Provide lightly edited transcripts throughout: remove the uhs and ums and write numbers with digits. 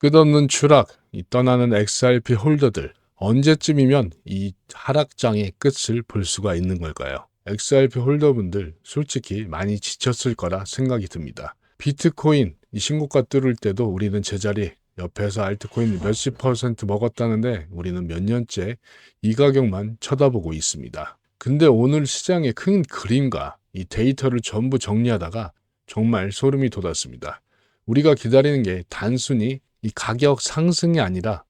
끝없는 추락, 이 떠나는 XRP 홀더들, 언제쯤이면 이 하락장의 끝을 볼 수가 있는 걸까요? XRP 홀더분들 솔직히 많이 지쳤을 거라 생각이 듭니다. 비트코인 이 신고가 뚫을 때도 우리는 제자리 옆에서 알트코인 몇십 퍼센트 먹었다는데 우리는 몇 년째 이 가격만 쳐다보고 있습니다. 근데 오늘 시장의 큰 그림과 이 데이터를 전부 정리하다가 정말 소름이 돋았습니다. 우리가 기다리는 게 단순히 이 가격 상승이 아니라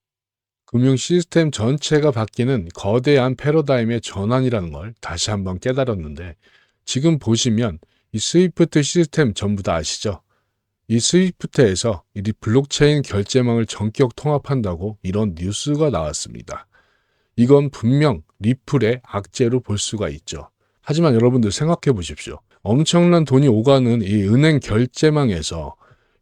금융 시스템 전체가 바뀌는 거대한 패러다임의 전환이라는 걸 다시 한번 깨달았는데, 지금 보시면 이 스위프트 시스템 전부 다 아시죠? 이 스위프트에서 이 블록체인 결제망을 전격 통합한다고 이런 뉴스가 나왔습니다. 이건 분명 리플의 악재로 볼 수가 있죠. 하지만 여러분들 생각해 보십시오. 엄청난 돈이 오가는 이 은행 결제망에서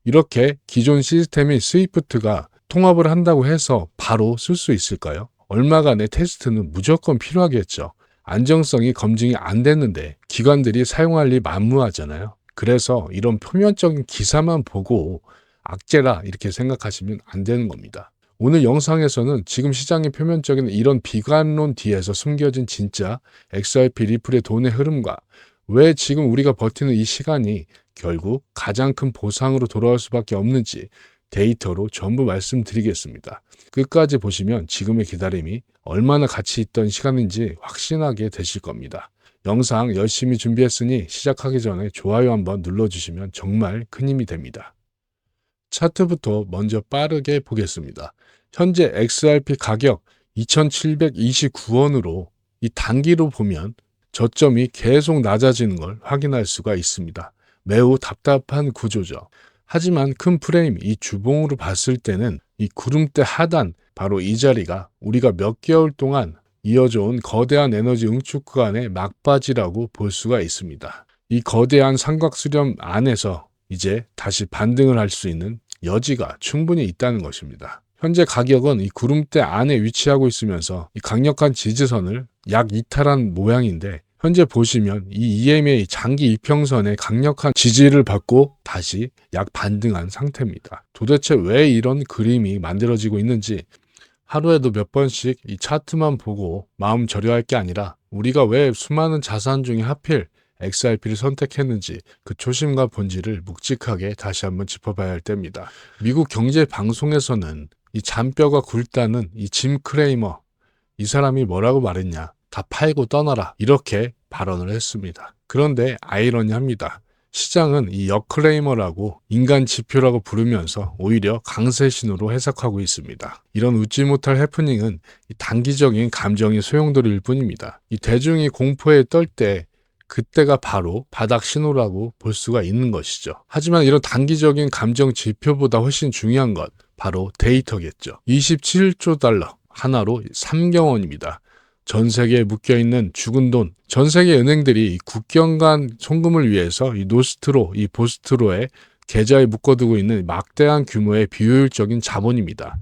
이렇게 기존 시스템인 스위프트가 통합을 한다고 해서 바로 쓸 수 있을까요? 얼마간의 테스트는 무조건 필요하겠죠. 안정성이 검증이 안 됐는데 기관들이 사용할 리 만무하잖아요. 그래서 이런 표면적인 기사만 보고 악재라 이렇게 생각하시면 안 되는 겁니다. 오늘 영상에서는 지금 시장의 표면적인 이런 비관론 뒤에서 숨겨진 진짜 XRP 리플의 돈의 흐름과 왜 지금 우리가 버티는 이 시간이 결국 가장 큰 보상으로 돌아올 수밖에 없는지 데이터로 전부 말씀드리겠습니다. 끝까지 보시면 지금의 기다림이 얼마나 가치 있던 시간인지 확신하게 되실 겁니다. 영상 열심히 준비했으니 시작하기 전에 좋아요 한번 눌러주시면 정말 큰 힘이 됩니다. 차트부터 먼저 빠르게 보겠습니다. 현재 XRP 가격 2,729원으로 이 단기로 보면 저점이 계속 낮아지는 걸 확인할 수가 있습니다. 매우 답답한 구조죠. 하지만 큰 프레임 이 주봉으로 봤을 때는 이 구름대 하단 바로 이 자리가 우리가 몇 개월 동안 이어져 온 거대한 에너지 응축 구간의 막바지라고 볼 수가 있습니다. 이 거대한 삼각수렴 안에서 이제 다시 반등을 할 수 있는 여지가 충분히 있다는 것입니다. 현재 가격은 이 구름대 안에 위치하고 있으면서 이 강력한 지지선을 약 이탈한 모양인데, 현재 보시면 이 EMA 장기 이평선의 강력한 지지를 받고 다시 약 반등한 상태입니다. 도대체 왜 이런 그림이 만들어지고 있는지 하루에도 몇 번씩 이 차트만 보고 마음 절여할 게 아니라 우리가 왜 수많은 자산 중에 하필 XRP를 선택했는지 그 초심과 본질을 묵직하게 다시 한번 짚어봐야 할 때입니다. 미국 경제 방송에서는 이 잔뼈가 굵다는 이 짐 크레이머, 이 사람이 뭐라고 말했냐, 다 팔고 떠나라, 이렇게 발언을 했습니다. 그런데 아이러니합니다. 시장은 이 역클레이머라고 인간 지표라고 부르면서 오히려 강세 신호로 해석하고 있습니다. 이런 웃지 못할 해프닝은 이 단기적인 감정이 소용돌이일 뿐입니다. 이 대중이 공포에 떨 때 그때가 바로 바닥 신호라고 볼 수가 있는 것이죠. 하지만 이런 단기적인 감정 지표보다 훨씬 중요한 것, 바로 데이터겠죠. 27조 달러, 하나로 3경원입니다. 전 세계에 묶여있는 죽은 돈, 전 세계 은행들이 국경 간 송금을 위해서 이 노스트로, 이 보스트로의 계좌에 묶어두고 있는 막대한 규모의 비효율적인 자본입니다.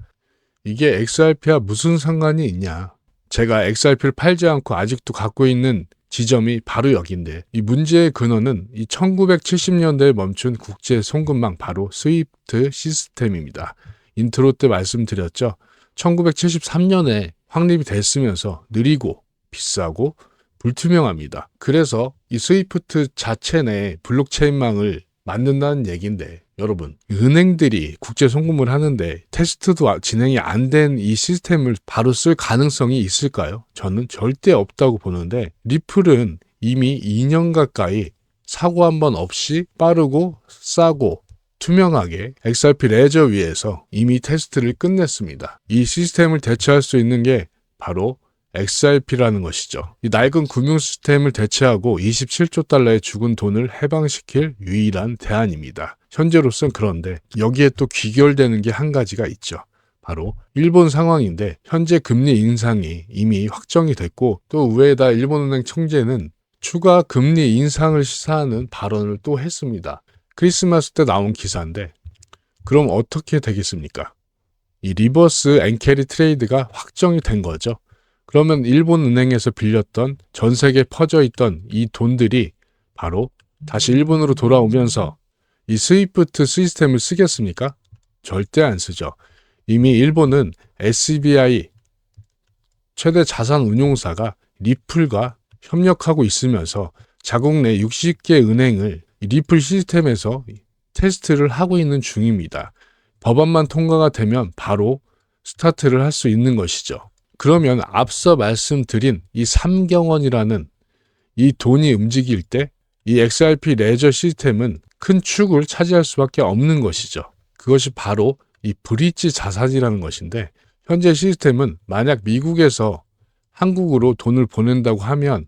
이게 XRP와 무슨 상관이 있냐? 제가 XRP를 팔지 않고 아직도 갖고 있는 지점이 바로 여기인데, 이 문제의 근원은 이 1970년대에 멈춘 국제 송금망, 바로 스위프트 시스템입니다. 인트로 때 말씀드렸죠. 1973년에 확립이 됐으면서 느리고 비싸고 불투명합니다. 그래서 이 스위프트 자체 내 블록체인망을 만든다는 얘기인데, 여러분, 은행들이 국제 송금을 하는데 테스트도 진행이 안 된 이 시스템을 바로 쓸 가능성이 있을까요? 저는 절대 없다고 보는데, 리플은 이미 2년 가까이 사고 한 번 없이 빠르고 싸고 투명하게 XRP 레저 위에서 이미 테스트를 끝냈습니다. 이 시스템을 대체할 수 있는 게 바로 XRP라는 것이죠. 이 낡은 금융 시스템을 대체하고 27조 달러의 죽은 돈을 해방시킬 유일한 대안입니다. 현재로선. 그런데 여기에 또 귀결되는 게 한 가지가 있죠. 바로 일본 상황인데, 현재 금리 인상이 이미 확정이 됐고, 또 외에다 일본은행 총재는 추가 금리 인상을 시사하는 발언을 또 했습니다. 크리스마스 때 나온 기사인데, 그럼 어떻게 되겠습니까? 이 리버스 엔캐리 트레이드가 확정이 된 거죠. 그러면 일본 은행에서 빌렸던 전 세계에 퍼져 있던 이 돈들이 바로 다시 일본으로 돌아오면서 이 스위프트 시스템을 쓰겠습니까? 절대 안 쓰죠. 이미 일본은 SBI 최대 자산 운용사가 리플과 협력하고 있으면서 자국 내 60개 은행을 리플 시스템에서 테스트를 하고 있는 중입니다. 법안만 통과가 되면 바로 스타트를 할 수 있는 것이죠. 그러면 앞서 말씀드린 이 3경원이라는 이 돈이 움직일 때 이 XRP 레저 시스템은 큰 축을 차지할 수밖에 없는 것이죠. 그것이 바로 이 브릿지 자산이라는 것인데, 현재 시스템은 만약 미국에서 한국으로 돈을 보낸다고 하면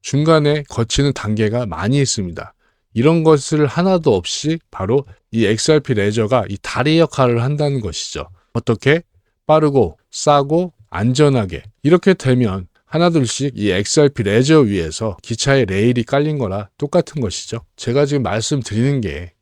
중간에 거치는 단계가 많이 있습니다. 이런 것을 하나도 없이 바로 이 XRP 레저가 이 다리 역할을 한다는 것이죠. 어떻게? 빠르고 싸고 안전하게. 이렇게 되면 하나둘씩 이 XRP 레저 위에서 기차의 레일이 깔린 거라 똑같은 것이죠. 제가 지금 말씀드리는 게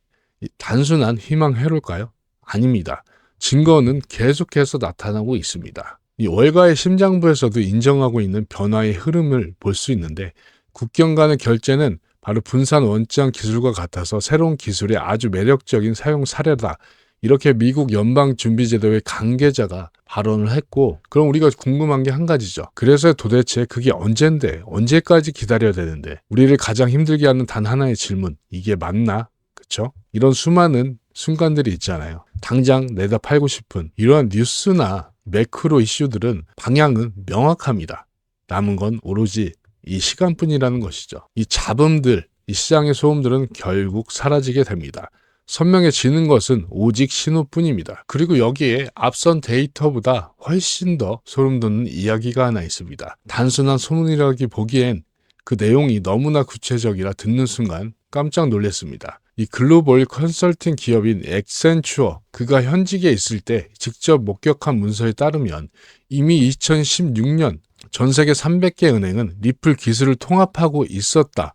단순한 희망회로일까요? 아닙니다. 증거는 계속해서 나타나고 있습니다. 이 월가의 심장부에서도 인정하고 있는 변화의 흐름을 볼 수 있는데, 국경 간의 결제는 바로 분산 원장 기술과 같아서 새로운 기술의 아주 매력적인 사용 사례다. 이렇게 미국 연방준비제도의 관계자가 발언을 했고, 그럼 우리가 궁금한 게 한 가지죠. 그래서 도대체 그게 언젠데, 언제까지 기다려야 되는데, 우리를 가장 힘들게 하는 단 하나의 질문, 이게 맞나? 그쵸? 이런 수많은 순간들이 있잖아요. 당장 내다 팔고 싶은 이러한 뉴스나 매크로 이슈들은 방향은 명확합니다. 남은 건 오로지 이 시간뿐이라는 것이죠. 이 잡음들, 이 시장의 소음들은 결국 사라지게 됩니다. 선명해지는 것은 오직 신호뿐입니다. 그리고 여기에 앞선 데이터보다 훨씬 더 소름 돋는 이야기가 하나 있습니다. 단순한 소문이라기 보기엔 그 내용이 너무나 구체적이라 듣는 순간 깜짝 놀랐습니다. 이 글로벌 컨설팅 기업인 액센추어, 그가 현직에 있을 때 직접 목격한 문서에 따르면 이미 2016년 전 세계 300개 은행은 리플 기술을 통합하고 있었다.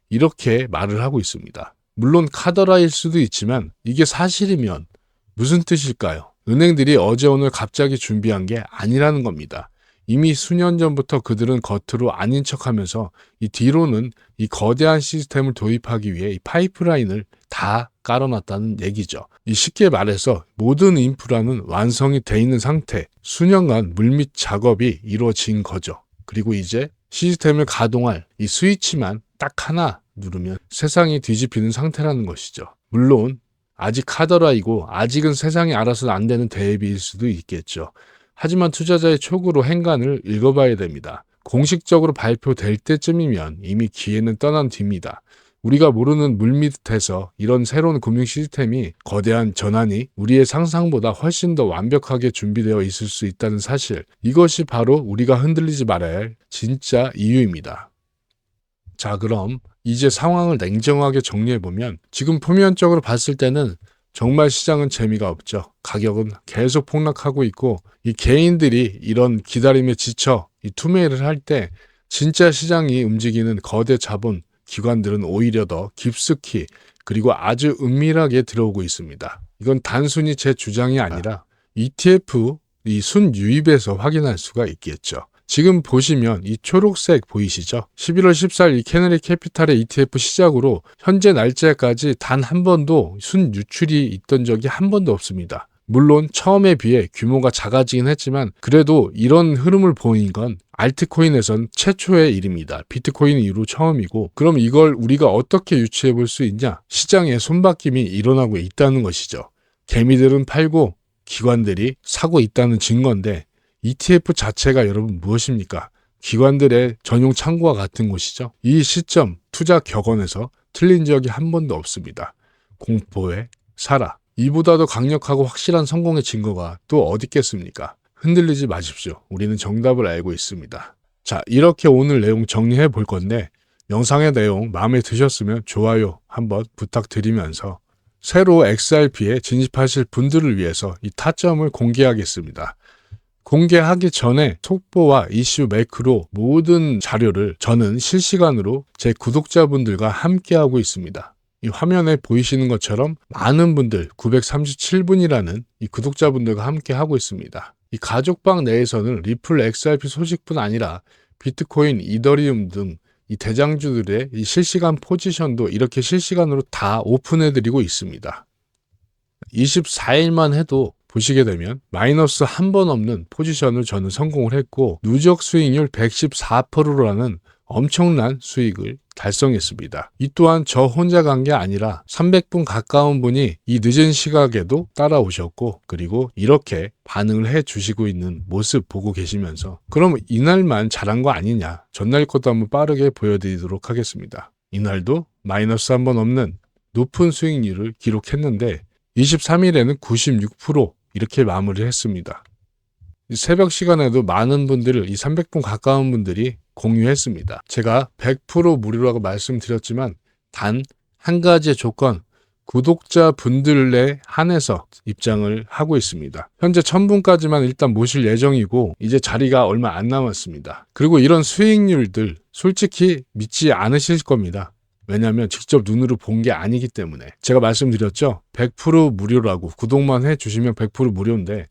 이렇게 말을 하고 있습니다. 물론 카더라일 수도 있지만 이게 사실이면 무슨 뜻일까요? 은행들이 어제 오늘 갑자기 준비한 게 아니라는 겁니다. 이미 수년 전부터 그들은 겉으로 아닌 척하면서 이 뒤로는 이 거대한 시스템을 도입하기 위해 이 파이프라인을 다 깔아놨다는 얘기죠. 이 쉽게 말해서 모든 인프라는 완성이 돼 있는 상태, 수년간 물밑 작업이 이루어진 거죠. 그리고 이제 시스템을 가동할 이 스위치만 딱 하나 누르면 세상이 뒤집히는 상태라는 것이죠. 물론 아직 카더라이고 아직은 세상이 알아서는 안 되는 대비일 수도 있겠죠. 하지만 투자자의 촉으로 행간을 읽어봐야 됩니다. 공식적으로 발표될 때쯤이면 이미 기회는 떠난 뒤입니다. 우리가 모르는 물밑에서 이런 새로운 금융 시스템이 거대한 전환이 우리의 상상보다 훨씬 더 완벽하게 준비되어 있을 수 있다는 사실, 이것이 바로 우리가 흔들리지 말아야 할 진짜 이유입니다. 자, 그럼 이제 상황을 냉정하게 정리해보면 지금 표면적으로 봤을 때는 정말 시장은 재미가 없죠. 가격은 계속 폭락하고 있고, 이 개인들이 이런 기다림에 지쳐 이 투매를 할 때 진짜 시장이 움직이는 거대 자본 기관들은 오히려 더 깊숙이 그리고 아주 은밀하게 들어오고 있습니다. 이건 단순히 제 주장이 아니라 ETF 이 순유입에서 확인할 수가 있겠죠. 지금 보시면 이 초록색 보이시죠? 11월 14일 이 캐너리 캐피탈의 ETF 시작으로 현재 날짜까지 단 한 번도 순유출이 있던 적이 한 번도 없습니다. 물론 처음에 비해 규모가 작아지긴 했지만 그래도 이런 흐름을 보인 건 알트코인에선 최초의 일입니다. 비트코인 이후 처음이고, 그럼 이걸 우리가 어떻게 유추해 볼 수 있냐? 시장에 손바뀜이 일어나고 있다는 것이죠. 개미들은 팔고 기관들이 사고 있다는 증거인데, ETF 자체가 여러분 무엇입니까? 기관들의 전용 창고와 같은 곳이죠. 이 시점 투자 격언에서 틀린 적이 한 번도 없습니다. 공포에 사라. 이보다도 강력하고 확실한 성공의 증거가 또 어디 있겠습니까? 흔들리지 마십시오. 우리는 정답을 알고 있습니다. 자, 이렇게 오늘 내용 정리해 볼 건데, 영상의 내용 마음에 드셨으면 좋아요 한번 부탁드리면서 새로 XRP에 진입하실 분들을 위해서 이 타점을 공개하겠습니다. 공개하기 전에 속보와 이슈 매크로 모든 자료를 저는 실시간으로 제 구독자분들과 함께하고 있습니다. 이 화면에 보이시는 것처럼 많은 분들, 937분이라는 이 구독자분들과 함께 하고 있습니다. 이 가족방 내에서는 리플 XRP 소식뿐 아니라 비트코인, 이더리움 등 이 대장주들의 이 실시간 포지션도 이렇게 실시간으로 다 오픈해드리고 있습니다. 24일만 해도 보시게 되면 마이너스 한 번 없는 포지션을 저는 성공을 했고 누적 수익률 114%라는 엄청난 수익을 달성했습니다. 이 또한 저 혼자 간 게 아니라 300분 가까운 분이 이 늦은 시각에도 따라오셨고 그리고 이렇게 반응을 해 주시고 있는 모습 보고 계시면서 그럼 이날만 잘한 거 아니냐, 전날 것도 한번 빠르게 보여드리도록 하겠습니다. 이날도 마이너스 한 번 없는 높은 수익률을 기록했는데 23일에는 96% 이렇게 마무리를 했습니다. 새벽 시간에도 많은 분들을 이 300분 가까운 분들이 공유했습니다. 제가 100% 무료라고 말씀드렸지만 단 한 가지의 조건, 구독자 분들에 한해서 입장을 하고 있습니다. 현재 1000분까지만 일단 모실 예정이고 이제 자리가 얼마 안 남았습니다. 그리고 이런 수익률들 솔직히 믿지 않으실 겁니다. 왜냐하면 직접 눈으로 본 게 아니기 때문에. 제가 말씀드렸죠. 100% 무료라고 구독만 해주시면 100% 무료인데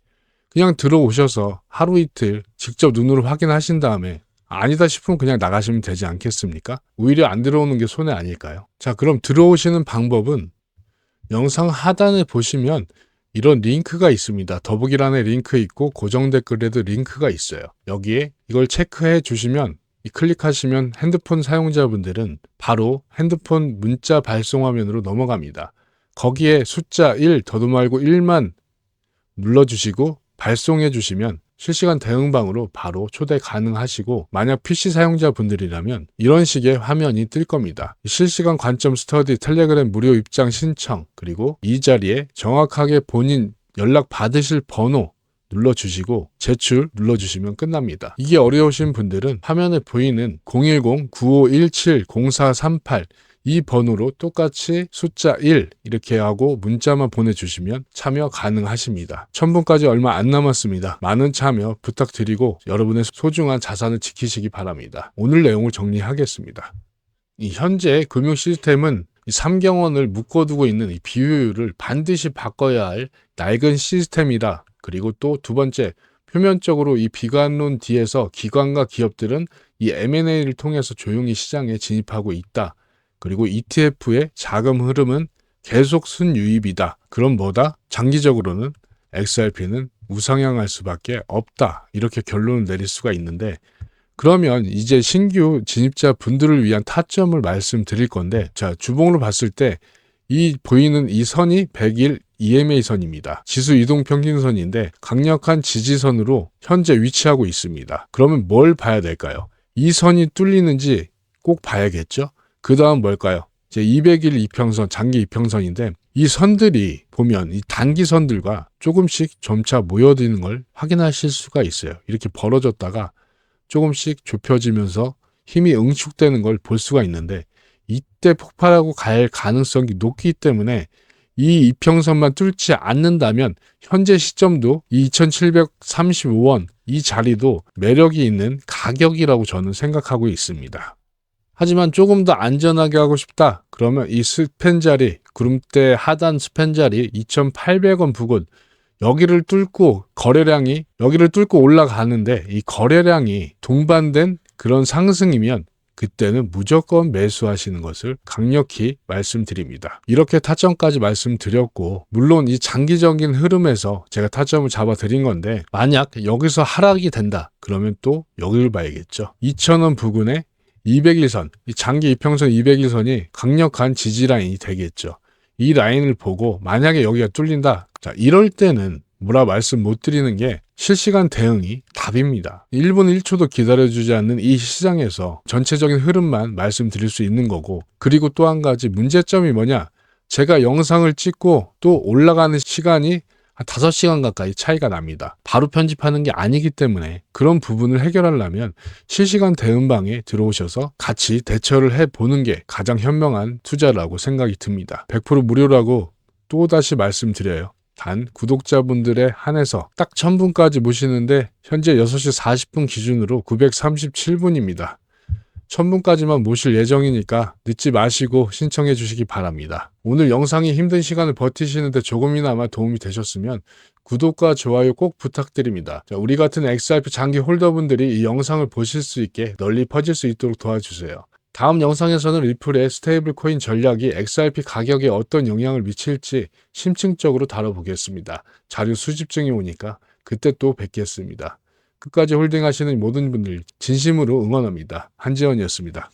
그냥 들어오셔서 하루 이틀 직접 눈으로 확인하신 다음에 아니다 싶으면 그냥 나가시면 되지 않겠습니까? 오히려 안 들어오는 게 손해 아닐까요? 자, 그럼 들어오시는 방법은 영상 하단에 보시면 이런 링크가 있습니다. 더보기란에 링크 있고 고정 댓글에도 링크가 있어요. 여기에 이걸 체크해 주시면 클릭하시면 핸드폰 사용자분들은 바로 핸드폰 문자 발송 화면으로 넘어갑니다. 거기에 숫자 1 더도 말고 1만 눌러주시고 발송해 주시면 실시간 대응방으로 바로 초대 가능하시고 만약 PC 사용자분들이라면 이런 식의 화면이 뜰 겁니다. 실시간 관점 스터디 텔레그램 무료 입장 신청 그리고 이 자리에 정확하게 본인 연락 받으실 번호 눌러주시고 제출 눌러주시면 끝납니다. 이게 어려우신 분들은 화면에 보이는 010-9517-0438 이 번호로 똑같이 숫자 1 이렇게 하고 문자만 보내주시면 참여 가능하십니다. 1000분까지 얼마 안 남았습니다. 많은 참여 부탁드리고 여러분의 소중한 자산을 지키시기 바랍니다. 오늘 내용을 정리하겠습니다. 이 현재 금융 시스템은 이 3경원을 묶어두고 있는 이 비효율을 반드시 바꿔야 할 낡은 시스템이다. 그리고 또 두 번째, 표면적으로 이 비관론 뒤에서 기관과 기업들은 이 M&A를 통해서 조용히 시장에 진입하고 있다. 그리고 ETF의 자금 흐름은 계속 순유입이다. 그럼 뭐다? 장기적으로는 XRP는 우상향할 수밖에 없다. 이렇게 결론을 내릴 수가 있는데 그러면 이제 신규 진입자 분들을 위한 타점을 말씀드릴 건데 자, 주봉으로 봤을 때 이 보이는 이 선이 100일 EMA 선입니다. 지수 이동 평균선인데 강력한 지지선으로 현재 위치하고 있습니다. 그러면 뭘 봐야 될까요? 이 선이 뚫리는지 꼭 봐야겠죠? 그 다음 뭘까요? 이제 200일 이평선, 장기 이평선인데 이 선들이 보면 이 단기 선들과 조금씩 점차 모여드는 걸 확인하실 수가 있어요. 이렇게 벌어졌다가 조금씩 좁혀지면서 힘이 응축되는 걸 볼 수가 있는데 이때 폭발하고 갈 가능성이 높기 때문에 이 이평선만 뚫지 않는다면 현재 시점도 2735원 이 자리도 매력이 있는 가격이라고 저는 생각하고 있습니다. 하지만 조금 더 안전하게 하고 싶다. 그러면 이 스팬 자리, 구름대 하단 스팬 자리 2,800원 부근 여기를 뚫고 여기를 뚫고 올라가는데 이 거래량이 동반된 그런 상승이면 그때는 무조건 매수하시는 것을 강력히 말씀드립니다. 이렇게 타점까지 말씀드렸고 물론 이 장기적인 흐름에서 제가 타점을 잡아드린 건데 만약 여기서 하락이 된다. 그러면 또 여기를 봐야겠죠. 2,000원 부근에 200일선, 이 장기 이평선 200일선이 강력한 지지라인이 되겠죠. 이 라인을 보고 만약에 여기가 뚫린다. 자, 이럴 때는 뭐라 말씀 못 드리는 게 실시간 대응이 답입니다. 1분 1초도 기다려주지 않는 이 시장에서 전체적인 흐름만 말씀드릴 수 있는 거고 그리고 또 한 가지 문제점이 뭐냐? 제가 영상을 찍고 또 올라가는 시간이 한 5시간 가까이 차이가 납니다. 바로 편집하는 게 아니기 때문에 그런 부분을 해결하려면 실시간 대응방에 들어오셔서 같이 대처를 해보는 게 가장 현명한 투자라고 생각이 듭니다. 100% 무료라고 또다시 말씀드려요. 단 구독자분들에 한해서 딱 1000분까지 모시는데 현재 6시 40분 기준으로 937분입니다. 1000분까지만 모실 예정이니까 늦지 마시고 신청해 주시기 바랍니다. 오늘 영상이 힘든 시간을 버티시는데 조금이나마 도움이 되셨으면 구독과 좋아요 꼭 부탁드립니다. 자, 우리 같은 XRP 장기 홀더분들이 이 영상을 보실 수 있게 널리 퍼질 수 있도록 도와주세요. 다음 영상에서는 리플의 스테이블 코인 전략이 XRP 가격에 어떤 영향을 미칠지 심층적으로 다뤄보겠습니다. 자료 수집 중이 오니까 그때 또 뵙겠습니다. 끝까지 홀딩하시는 모든 분들 진심으로 응원합니다. 한지원이었습니다.